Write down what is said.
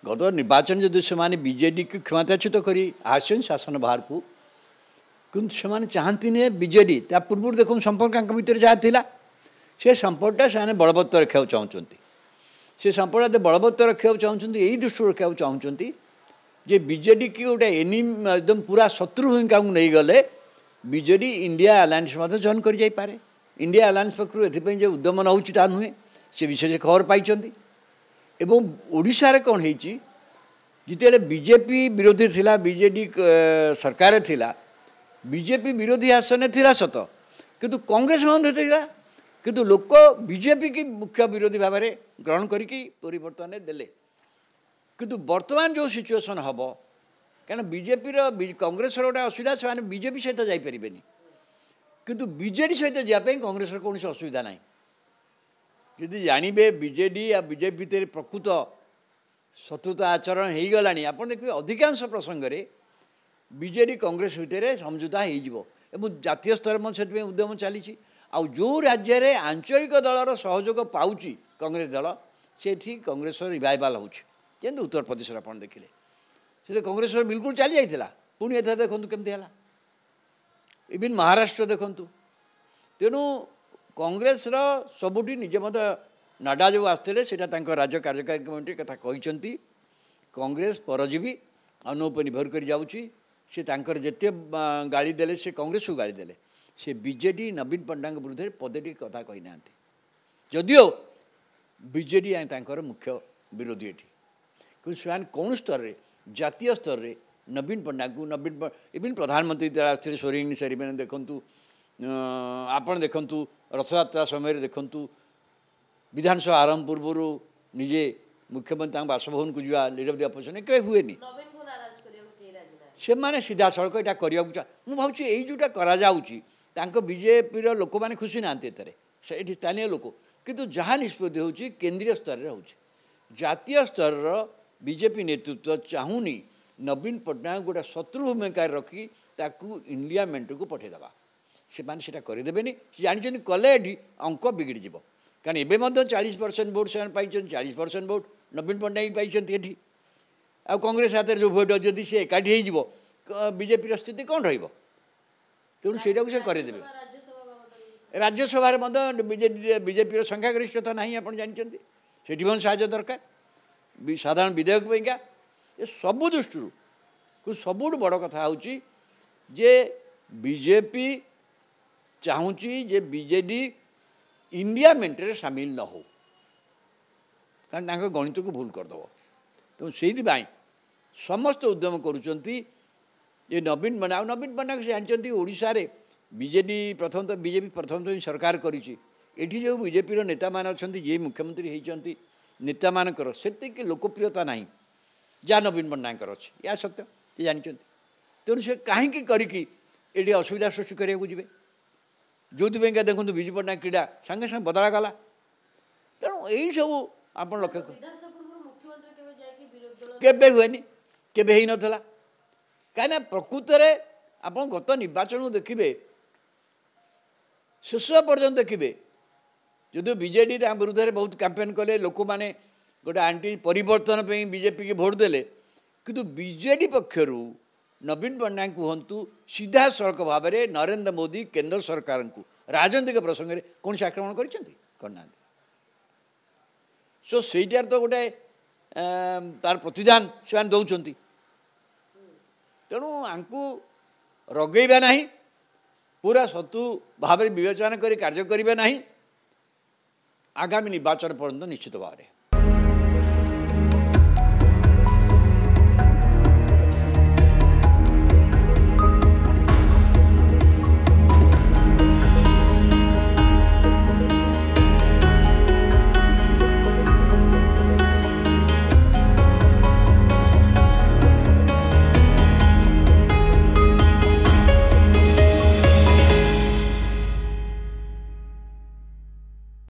गत निर्वाचन जो से बीजेडी की क्षमताच्युत कर आसन शासन बाहर को किंतु से चाहती नहीं बीजेडी ता पूर्व देखो संपर्क भितर जहाँ था से संपर्कटा से बलवत्तर रखा चाहते से संपर्क बलवत्तर रखा चाहते यही दृष्टि रखा चाहते जे बीजेडी की गोटे एनिम एकदम पूरा शत्रु भूमिका को नहीं गले बीजेडी इंडिया अलायंस जॉइन कर जापे इंडिया अलायंस पक्ष एपाई जो उद्यम नौटा नुहे से विशेष खबर पाई एवं ओडिशा कौन है जिते बीजेपी विरोधी थिला बीजेडी सरकार थिला बीजेपी विरोधी आसन थिला सत किंतु कांग्रेस बंद था किंतु लोक बीजेपी की मुख्य विरोधी भाव में ग्रहण करके परिवर्तन देले किंतु वर्तमान जो सिचुएसन हम क्या बीजेपी कांग्रेस गोटे असुविधा से बीजेपी सहित जापरि किंतु बीजेडी सहित जावाई कांग्रेस कौन असुविधा ना यदि जानवे बीजेडी या बीजेपी भितर प्रकृत शत्रुता आचरण हो गला आप देखिए अधिकांश प्रसंग में बीजेडी कांग्रेस भितर समझौता हो जातीय स्तर में से उद्यम चली आ जो राज्य में आंचलिक दलर सहयोग पाँच कांग्रेस दल से कांग्रेस रिवाइवाल होती उत्तर प्रदेश आप देखिले से कांग्रेस बिल्कुल चली जाता पुणी एथर देखूँ केमती है इवन महाराष्ट्र देखूँ तेणु कांग्रेस सबुठी निजे मत नड्डा जो आसते से राज्य कार्यकारी कमिटी कथा कहते कांग्रेस परजीवी अनुप निर्भर कर जाऊँगी से जिते गाड़ी देले से कांग्रेस को गाड़ी देले से बीजेडी नवीन पट्टनायक विरुद्ध पदेटी कथा कही ना जदिओ बीजेडी मुख्य विरोधी ये कि कौन स्तर में जातीय स्तर में नवीन पट्टनायक इवन प्रधानमंत्री आसते सोरेन सेरिमनी देखूँ आपण देखु रथयात्रा समय देखु विधानसभा आरंभ पूर्व निजे मुख्यमंत्री बासभवन को जा लीडर ऑफ द अपोजिशन के हुए से माने सीधा सड़क यहाँ करने मुझे भावी यही जोटा करा बीजेपी लोक मैंने खुशी ना ये स्थानीय लोक किंतु जहाँ निष्पत्ति हो केंद्रीय स्तर में हो जातीय स्तर बीजेपी नेतृत्व चाहूनी नवीन पट्टनायक गोटे शत्रु भूमिका रखी ताकू इंडिया मेंट को पठेदेवा से मैंने करदेनि जानते कले अंक बिगड़ जा कारण एवं 40% भोट से पाई 40% भोट नवीन पट्टनायक पाई आ कांग्रेस हाथ में जो भोट जदि सी एकाठी हो बीजेपी स्थिति कौन तेणु से करदे राज्यसभा बीजेपी संख्यागरिष्ठता ना आप जानते से साहय दरकार साधारण विधेयक पैका ये सबू दृष्टि सबुठ बड़ कथा हूँ जे बीजेपी चाहूँगी जे बीजेडी इंडिया मेंटे सामिल न हो कारण गणित को भूल करदेव तेणु से समस्त उद्यम करुँच ये नवीन पट्टनायक से जानते ओडिशा रे बीजेडी प्रथम बीजेपी प्रथम सरकार करी जो बीजेपी नेता मान अच्छा ये मुख्यमंत्री होती नेता मानकर से लोकप्रियता ना जहाँ नवीन पट्टनायक अच्छे या सत्य ये जानते तेणु से कहीं करके असुविधा सृष्टि करने जी जो देखो विजु पट्टनायक क्रीड़ा सांगे सांगे बदला गला तेणु यही सब आप लक्ष्य के हुए केवे ही नाला कहीं प्रकृत में आप गत निर्वाचन देखिए शेष पर्यटन देखिए जो बीजेडी विरुद्ध में बहुत कैंपेन कले लोक मैंने गोटे आंटी परिवर्तन बीजेपी के भोट देले किंतु बीजेडी पक्षर नवीन पट्टनायक कहतु सीधा सड़क भाव में नरेंद्र मोदी केंद्र सरकार को राजनीतिक प्रसंग में कौन से आक्रमण करना सो सेटार तो गोटे तार प्रतिदान से दौरान तेणु आंकु रगेबा नहीं पूरा शत्रु भाव में विवेचना कर कार्य करेंगे ना आगामी निर्वाचन पर्यंत निश्चित भाव में